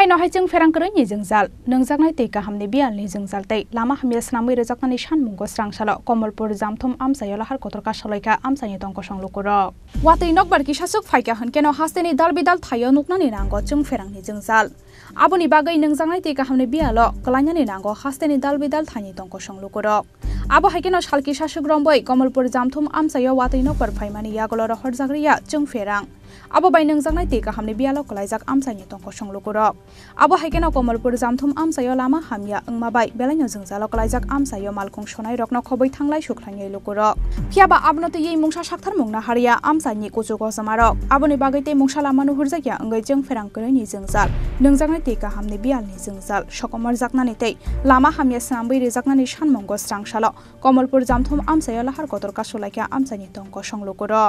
Haino hai jeng ferang kereng ni jengzal nengjaknai tei kahamni bialni jengzal tei lama hamya snamui rejaknani sanmungko srangsalo Komolpur jamthum amsayo lahar kotorka saloika amsani tongko songlukuro watui nokbar kisasuk phaika honkeno hasteni dalbidal thayo nuknani nango jeng ferangni jengjal aboni bagai nengjaknai tei kahamni bialo klainani nango hasteni dalbidal thaini tongko songlukuro abo haikeno salki sasuk romboi Komolpur jamthum amsayo watui nokbar phaimani yagolo horjagriya jeng ferang abo bai nengjaknai tei kahamni bialo klaijak amsani tongko songlukuro abo haikeno Komolpur jamthum amsayo lama hamya wngmabai belaino jengjalo klaijak amsayo malkhung sonai rokno khoboi thanglai suklainai lukuro phiaba abno tei mungsa sakthar mungna haria amsani kuchuko samarok aboni bagai tei mungsa lama nuhurjakya ngai jeng ferang kereni jengjal nengjaknai tei kahamni bialni jengjal sokomar jaknani tei lama hamya snambai rejaknani sanmungko srangsalo Komolpur jamthum amsayo lahar kotorka sulaikya amsani tongko songlukuro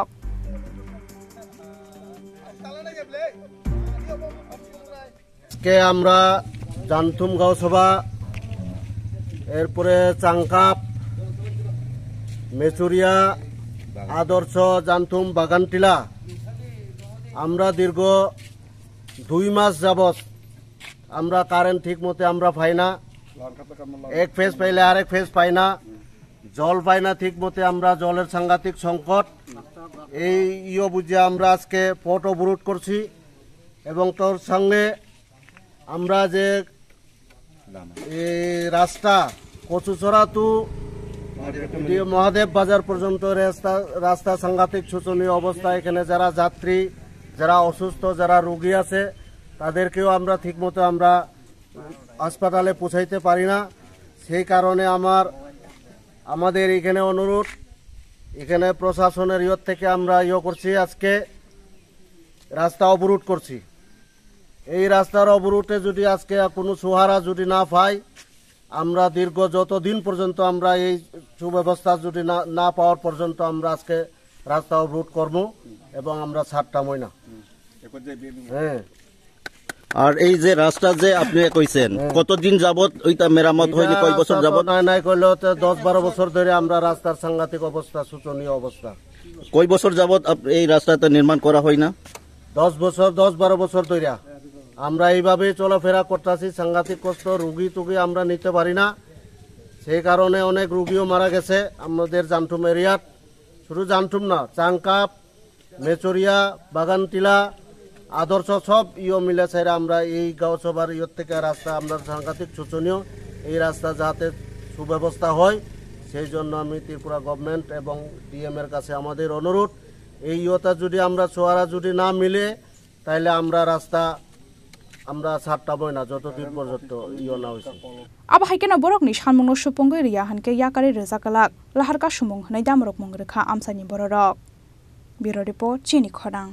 কে আমরা জামথুম গাঁওসভা এরপরে চাংকাপ মেচুরিয়া আদর্শ জামথুম বাগানটিলা আমরা দীর্ঘ 2 মাস যাবত আমরা current ঠিক মতো আমরা পাই না এক ফেজ পাইলে আরেক ফেজ পাই না জল পাই না ঠিক মতো আমরা জলের সাংঘাতিক সংকট এই বুঝে আমরা আজকে পথ অবরোধ করছি এবং তোর সঙ্গে আমরা যে রাস্তা কচুচড়া টু মহাদেব বাজার পর্যন্ত রাস্তা সাংঘাতিক শোচনীয় অবস্থা এখানে যারা যাত্রী যারা অসুস্থ যারা রোগী আছে তাদেরকেও আমরা ঠিকমতো আমরা হাসপাতালে পৌঁছাইতে পারি না সেই কারণে আমাদের এখানে অনুরোধ এখানে প্রশাসনের থেকে আমরা করছি আজকে রাস্তা অবরোধ করছি এই রাস্তার অবরোধে যদি আজকে কোনো সুহারা যদি না পাই আমরা দীর্ঘ যতদিন পর্যন্ত আমরা এই সুব্যবস্থা যদি না পাওয়ার পর্যন্ত আমরা আজকে রাস্তা অবরোধ করব এবং আমরা ছাড়তামই না হ্যাঁ আর এই যে রাস্তা যে আপনি কইছেন কতদিন যাবত ওইটা মেরামত হয়নি কয় বছর যাবত নাই কইলে 10-12 বছর ধরে আমরা রাস্তার সাংঘাতিক অবস্থা শোচনীয় অবস্থা কয় বছর যাবত এই রাস্তাটা নির্মাণ করা হয় না 10-12 বছর ধরে আমরা এইভাবে চলাফেরা করতেছি সাংঘাতিক কষ্ট রোগী টুগী আমরা নিতে পারি না সেই কারণে অনেক রোগীও মারা গেছে আমাদের জামথুম এরিয়াত শুধু জামথুম না চাংকাপ মেচুরিয়া বাগানটিলা আদর্শ সব মিলে সাইরা আমরা এই গাঁও সভার থেকে রাস্তা আমরা সাংঘাতিক শোচনীয় এই রাস্তা যাতে সুব্যবস্থা হয় সেই জন্য আমি ত্রিপুরা গভর্নমেন্ট এবং ডিএম এর কাছে আমাদের অনুরোধ এই যদি আমরা সোয়ারা যদি না মিলে তাহলে আমরা রাস্তা আমরা ছাড়তামই না যতদিন পর্যন্ত না হইছে abo haikeno borokni sanmungno supongoi riya hanke yakari rejakalak laharka sumung hnai damrok mongrekha amsani bororok Bureau Report Chini Khorang